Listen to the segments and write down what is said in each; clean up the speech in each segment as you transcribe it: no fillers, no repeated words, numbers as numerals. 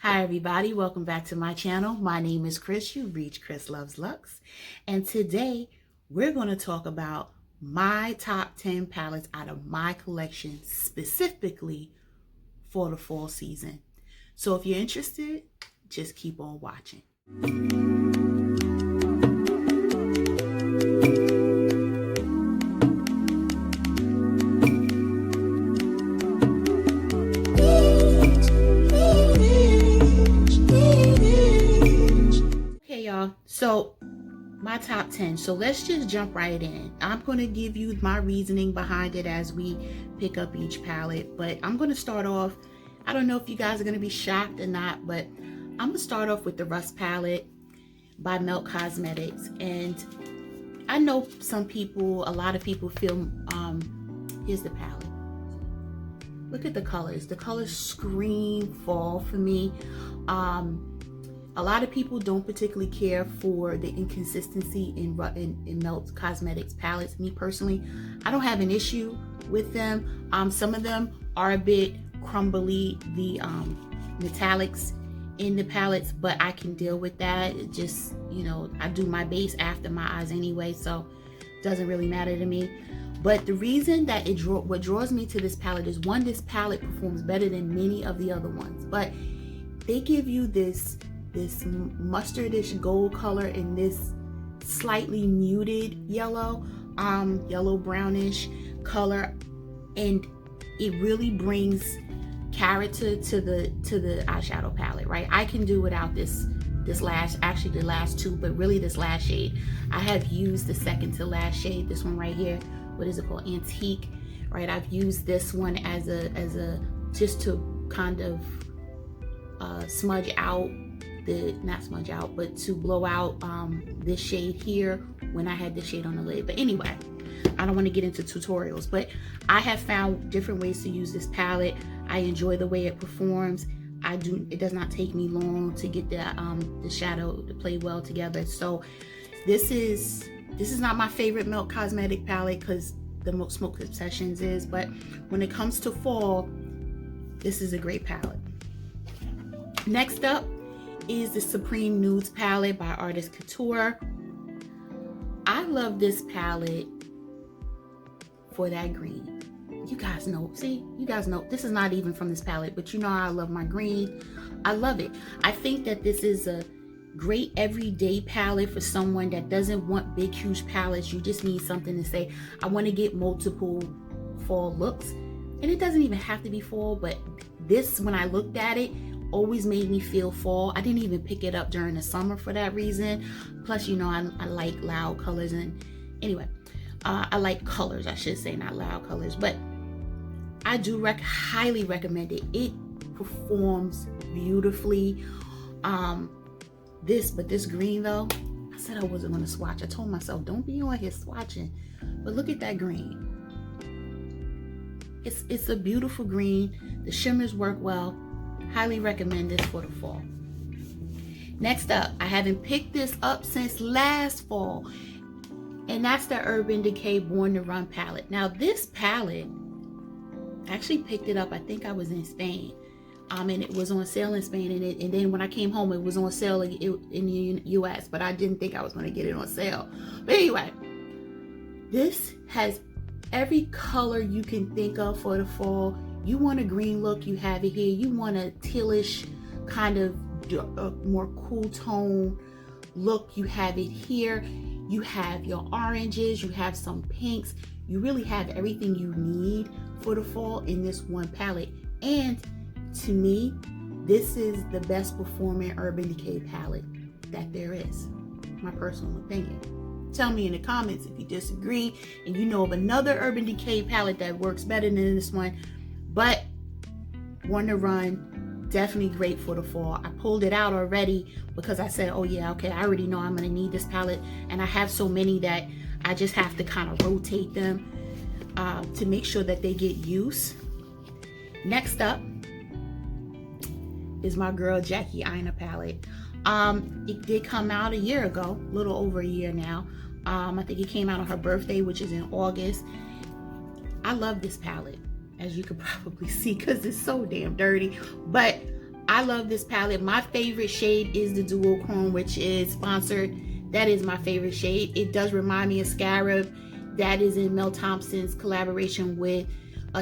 Hi everybody, welcome back to my channel. My name is Chris. You reach Chris Loves Lux. And today we're going to talk about my top 10 palettes out of my collection specifically for the fall season. So if you're interested, just keep on watching. So my top 10. So let's just jump right in. I'm going to give you my reasoning behind it as we pick up each palette. But I'm going to start off, I don't know if you guys are going to be shocked or not, but I'm going to start off with the Rust palette by Melt Cosmetics. And I know a lot of people feel, here's the palette. Look at the colors. The colors scream fall for me. A lot of people don't particularly care for the inconsistency in Melt Cosmetics palettes. Me personally, I don't have an issue with them. Some of them are a bit crumbly, the metallics in the palettes, but I can deal with that. It just, you know, I do my base after my eyes anyway, so it doesn't really matter to me. But the reason that what draws me to this palette is, one, this palette performs better than many of the other ones, but they give you this mustardish gold color in this slightly muted yellow, yellow brownish color, and it really brings character to the eyeshadow palette, right? I can do without this last, actually the last two, but really this last shade. I have used the second to last shade, this one right here. What is it called? Antique, right? I've used this one as a just to kind of smudge out not smudge out, but to blow out this shade here when I had this shade on the lid. But anyway, I don't want to get into tutorials, but I have found different ways to use this palette. I enjoy the way it performs. It does not take me long to get the shadow to play well together. So this is not my favorite Melt Cosmetic palette because the Smoke Obsessions is, but when it comes to fall, this is a great palette. Next up is the Supreme Nudes palette by Artist Couture. I love this palette for that green. You guys know, this is not even from this palette, but you know I love my green. I love it. I think that this is a great everyday palette for someone that doesn't want big, huge palettes. You just need something to say, I want to get multiple fall looks. And it doesn't even have to be fall, but this, when I looked at it, always made me feel fall. I didn't even pick it up during the summer for that reason. Plus, you know, I like loud colors, and anyway, I like colors, I should say, not loud colors, but I do highly recommend it. It performs beautifully. This green though, I said I wasn't gonna swatch. I told myself, don't be on here swatching, but look at that green. It's a beautiful green. The shimmers work well. Highly recommend this for the fall. Next up, I haven't picked this up since last fall, and that's the Urban Decay Born to Run palette. Now this palette, I actually picked it up, I think I was in Spain, and it was on sale in Spain, and then when I came home, it was on sale in the US, but I didn't think I was going to get it on sale. But anyway, this has every color you can think of for the fall. You want a green look, you have it here. You want a tealish kind of more cool tone look, you have it here. You have your oranges, you have some pinks. You really have everything you need for the fall in this one palette. And to me, this is the best performing Urban Decay palette that there is, my personal opinion. Tell me in the comments if you disagree and you know of another Urban Decay palette that works better than this one. But Born to Run, definitely great for the fall. I pulled it out already because I said, oh yeah, okay, I already know I'm gonna need this palette, and I have so many that I just have to kind of rotate them to make sure that they get use. Next up is my girl Jackie Aina palette. It did come out a year ago, a little over a year now. I think it came out on her birthday, which is in August. I love this palette, as you could probably see, because it's so damn dirty, but I love this palette. My favorite shade is the Duochrome, which is sponsored. That is my favorite shade. It does remind me of Scarab. That is in Mel Thompson's collaboration with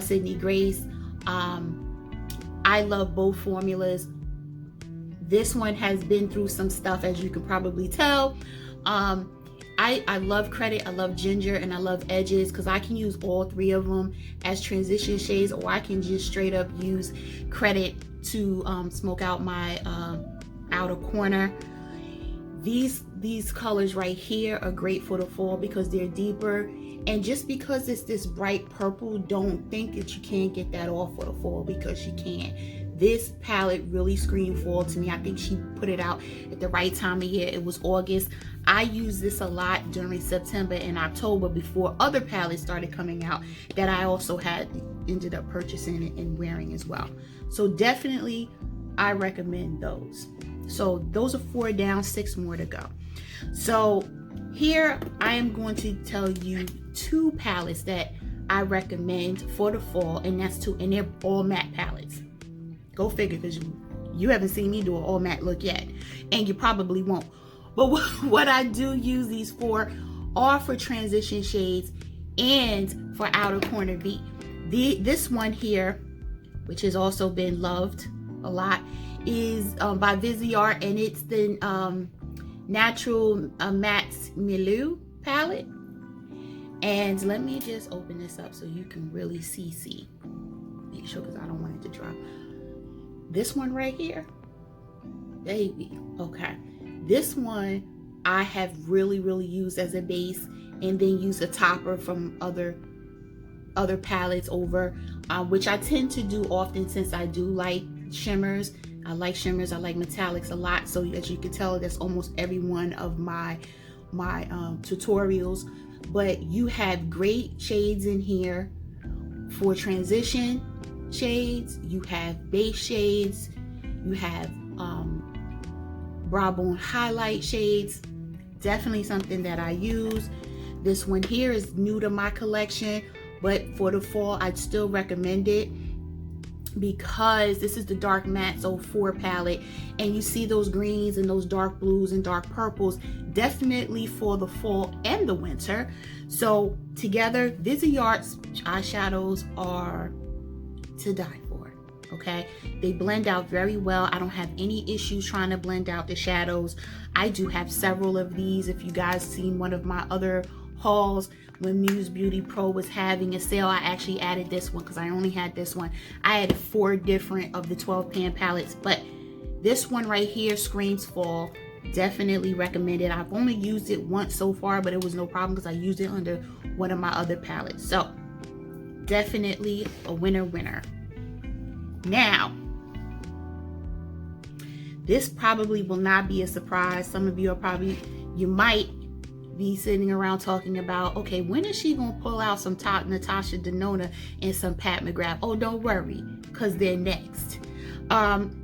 Sydney Grace. I love both formulas. This one has been through some stuff, as you can probably tell. I love Credit, I love Ginger, and I love Edges, because I can use all three of them as transition shades, or I can just straight up use Credit to smoke out my outer corner. These colors right here are great for the fall because they're deeper, and just because it's this bright purple, don't think that you can't get that off for the fall, because you can. This palette really screamed fall to me. I think she put it out at the right time of year. It was August. I used this a lot during September and October before other palettes started coming out that I also had ended up purchasing and wearing as well. So definitely I recommend those. So those are 4 down, 6 more to go. So here I am going to tell you 2 palettes that I recommend for the fall, and that's 2, and they're all matte palettes. Go figure, because you haven't seen me do an all matte look yet, and you probably won't. But what I do use these for are for transition shades and for outer corner V. This one here, which has also been loved a lot, is by Viseart, and it's the Natural Matte Milieu palette. And let me just open this up so you can really see. Make sure, because I don't want it to drop. This one right here, baby. Okay, this one I have really used as a base, and then use a topper from other palettes over, which I tend to do often since I do like shimmers. I like shimmers, I like metallics a lot. So as you can tell, that's almost every one of my tutorials. But you have great shades in here for transition shades. You have base shades. You have brow bone highlight shades. Definitely something that I use. This one here is new to my collection, but for the fall I'd still recommend it, because this is the Dark Matte 04 palette, and you see those greens and those dark blues and dark purples, definitely for the fall and the winter. So together, Viseart's eyeshadows are to die for. Okay, they blend out very well. I don't have any issues trying to blend out the shadows. I do have several of these. If you guys seen one of my other hauls, when Muse Beauty Pro was having a sale, I actually added this one because I only had this one. I had 4 different of the 12 pan palettes, but this one right here screams fall. Definitely recommend it. I've only used it once so far, but it was no problem because I used it under one of my other palettes. So definitely a winner. Now, this probably will not be a surprise. Some of you might be sitting around talking about, okay, when is she gonna pull out some top Natasha Denona and some Pat McGrath? Oh, don't worry, because they're next.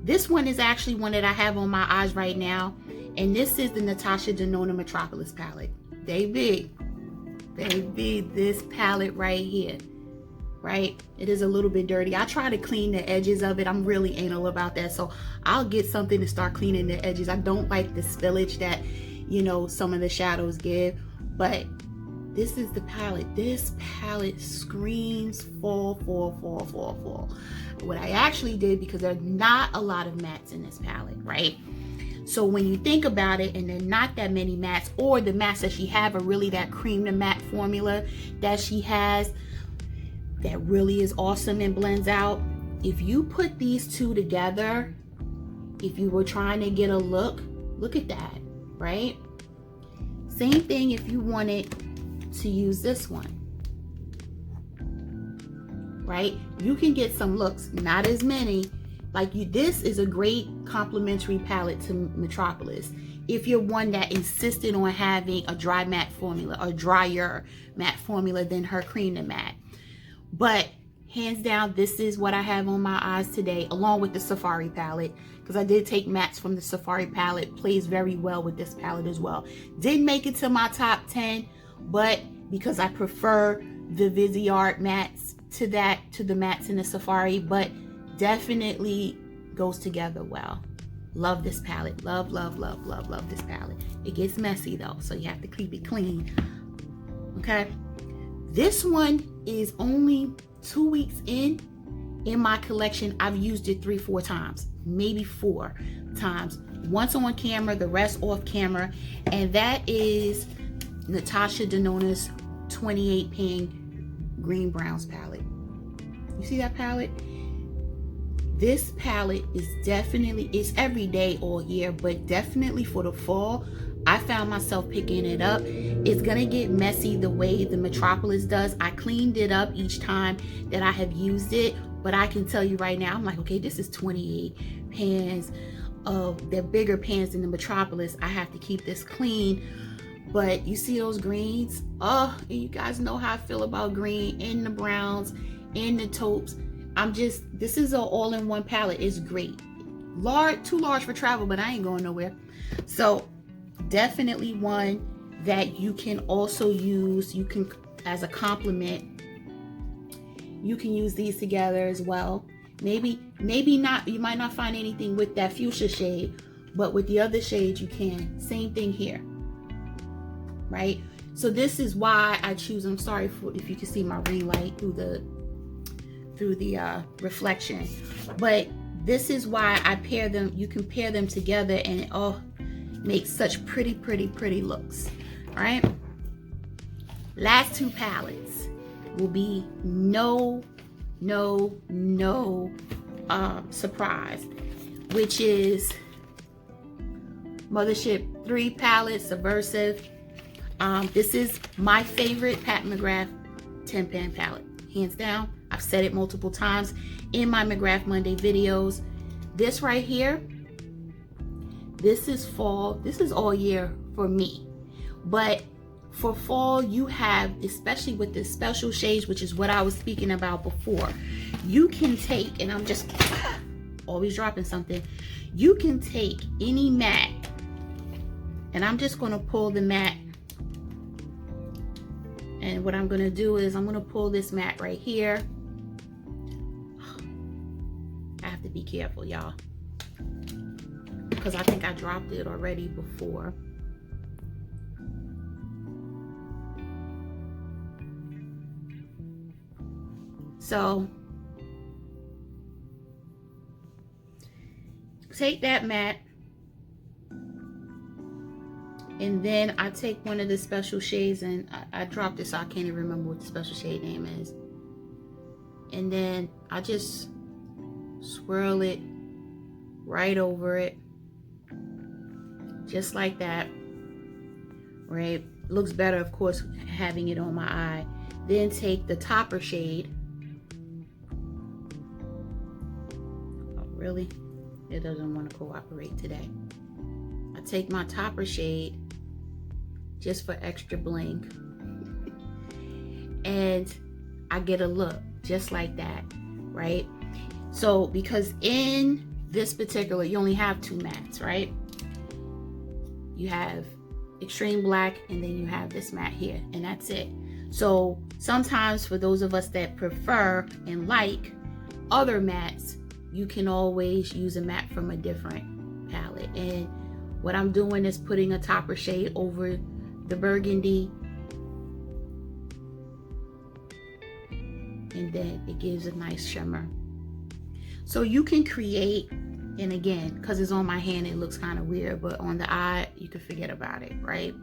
This one is actually one that I have on my eyes right now, and this is the Natasha Denona Metropolis palette. Baby, this palette right here, right? It is a little bit dirty. I try to clean the edges of it. I'm really anal about that, so I'll get something to start cleaning the edges. I don't like the spillage that, you know, some of the shadows give, but this is the palette. This palette screams fall. What I actually did, because there's not a lot of mattes in this palette, right? So when you think about it, and there are not that many mattes, or the mattes that she have are really that cream to matte formula that she has that really is awesome and blends out. If you put these two together, if you were trying to get a look at that, right? Same thing if you wanted to use this one, right? You can get some looks, not as many. Like this is a great complementary palette to Metropolis. If you're one that insisted on having a dry matte formula, or drier matte formula than her cream to matte. But hands down, this is what I have on my eyes today, along with the Safari palette, because I did take mattes from the Safari palette. Plays very well with this palette as well. Didn't make it to my top 10, but because I prefer the Viseart mattes to the mattes in the Safari, but definitely goes together well. Love this palette. Love, love, love, love, love this palette. It gets messy though, so you have to keep it clean. Okay. This one is only 2 weeks in my collection. I've used it 3-4 times, maybe 4 times. Once on camera, the rest off camera. And that is Natasha Denona's 28 pan green browns palette. You see that palette? This palette is definitely, it's every day all year, but definitely for the fall, I found myself picking it up. It's gonna get messy the way the Metropolis does. I cleaned it up each time that I have used it, but I can tell you right now, I'm like, okay, this is 28 pans. They're bigger pans than the Metropolis. I have to keep this clean. But you see those greens? Oh, and you guys know how I feel about green, and the browns, and the taupes. This is an all-in-one palette. It's great. Too large for travel, but I ain't going nowhere. So definitely one that you can also use. You can, as a complement, you can use these together as well. Maybe not, you might not find anything with that fuchsia shade, but with the other shades you can. Same thing here, right? So this is why I choose, I'm sorry if you can see my ring light through the reflection, but this is why I pair them. You can pair them together and it all makes such pretty looks. All right, last 2 palettes will be no surprise, which is Mothership 3 palette, Subversive. This is my favorite Pat McGrath 10 pan palette, hands down. I've said it multiple times in my McGrath Monday videos. This right here, this is fall. This is all year for me. But for fall, you have, especially with the special shades, which is what I was speaking about before, you can take, and I'm just always dropping something, you can take any matte, and I'm just going to pull the matte. And what I'm going to do is I'm going to pull this matte right here. I have to be careful, y'all, because I think I dropped it already before. So take that matte, and then I take one of the special shades, and I dropped it so I can't even remember what the special shade name is. And then I just swirl it right over it, just like that, right? Looks better, of course, having it on my eye. Then take the topper shade. Oh, really? It doesn't want to cooperate today. I take my topper shade just for extra bling, and I get a look just like that, right? So because in this particular, you only have 2 mattes, right? You have extreme black, and then you have this matte here, and that's it. So sometimes for those of us that prefer and like other mattes, you can always use a matte from a different palette. And what I'm doing is putting a topper shade over the burgundy, and then it gives a nice shimmer. So you can create, and again, because it's on my hand, it looks kind of weird, but on the eye, you can forget about it, right?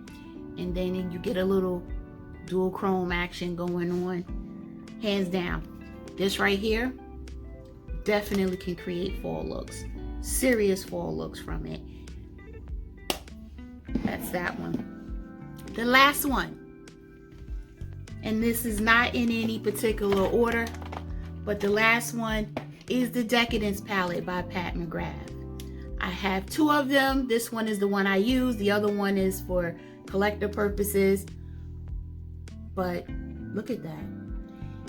And then you get a little dual chrome action going on. Hands down, this right here definitely can create fall looks, serious fall looks from it. That's that one. The last one, and this is not in any particular order, but the last one is the Decadence palette by Pat McGrath. I have 2 of them. This one is the one I use. The other one is for collector purposes. But look at that.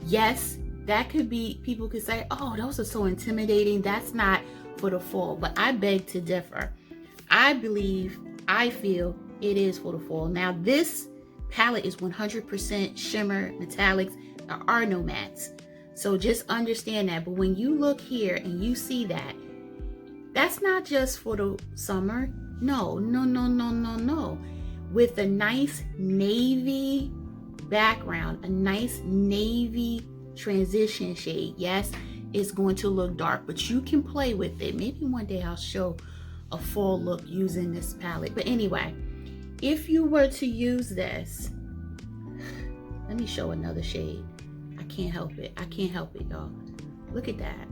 Yes, that could be, people could say, oh, those are so intimidating. That's not for the fall. But I beg to differ. I feel it is for the fall. Now, this palette is 100% shimmer metallics. There are no mattes. So just understand that. But when you look here and you see that, That's not just for the summer. No, no, no, no, no, no. With a nice navy background, a nice navy transition shade. Yes, it's going to look dark, but you can play with it. Maybe one day I'll show a fall look using this palette. But anyway, if you were to use this, let me show another shade. I can't help it. I can't help it, y'all. Look at that.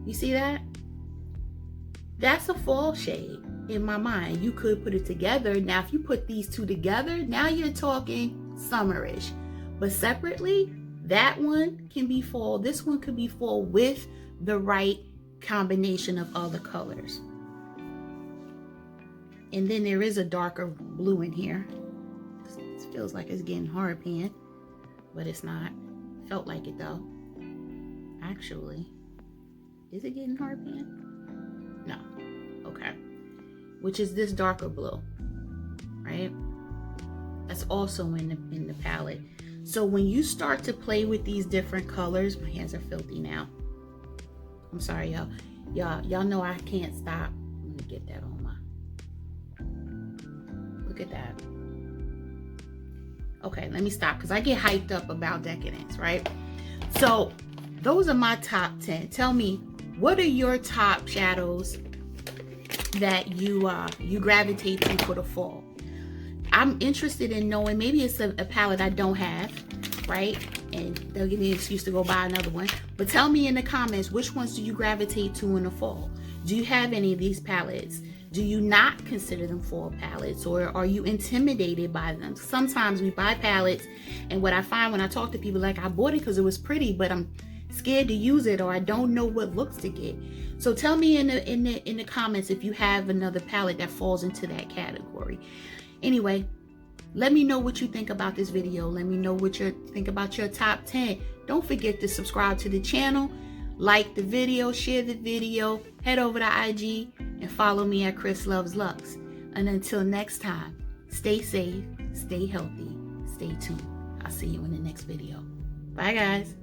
You see that? That's a fall shade in my mind. You could put it together. Now, if you put these two together, now you're talking summerish. But separately, that one can be fall. This one could be fall with the right combination of other colors. And then there is a darker blue in here. It feels like it's getting hard pan, but it's not. Felt like it though. Actually, is it getting hard pan? No. Okay. Which is this darker blue, right? That's also in the palette. So when you start to play with these different colors, my hands are filthy now. I'm sorry, y'all. Y'all know I can't stop. Let me get that on my. Look at that. Okay, let me stop because I get hyped up about Decadence, right? So those are my top 10. Tell me, what are your top shadows that you gravitate to for the fall? I'm interested in knowing. Maybe it's a palette I don't have, right? And they'll give me an excuse to go buy another one. But tell me in the comments, which ones do you gravitate to in the fall? Do you have any of these palettes? Do you not consider them fall palettes, or are you intimidated by them? Sometimes we buy palettes, and what I find when I talk to people, like, I bought it because it was pretty, but I'm scared to use it, or I don't know what looks to get. So tell me in the comments if you have another palette that falls into that category. Anyway, let me know what you think about this video. Let me know what you think about your top 10. Don't forget to subscribe to the channel, like the video, share the video, head over to IG and follow me at Chris Loves Lux. And until next time, stay safe, stay healthy, stay tuned. I'll see you in the next video. Bye guys.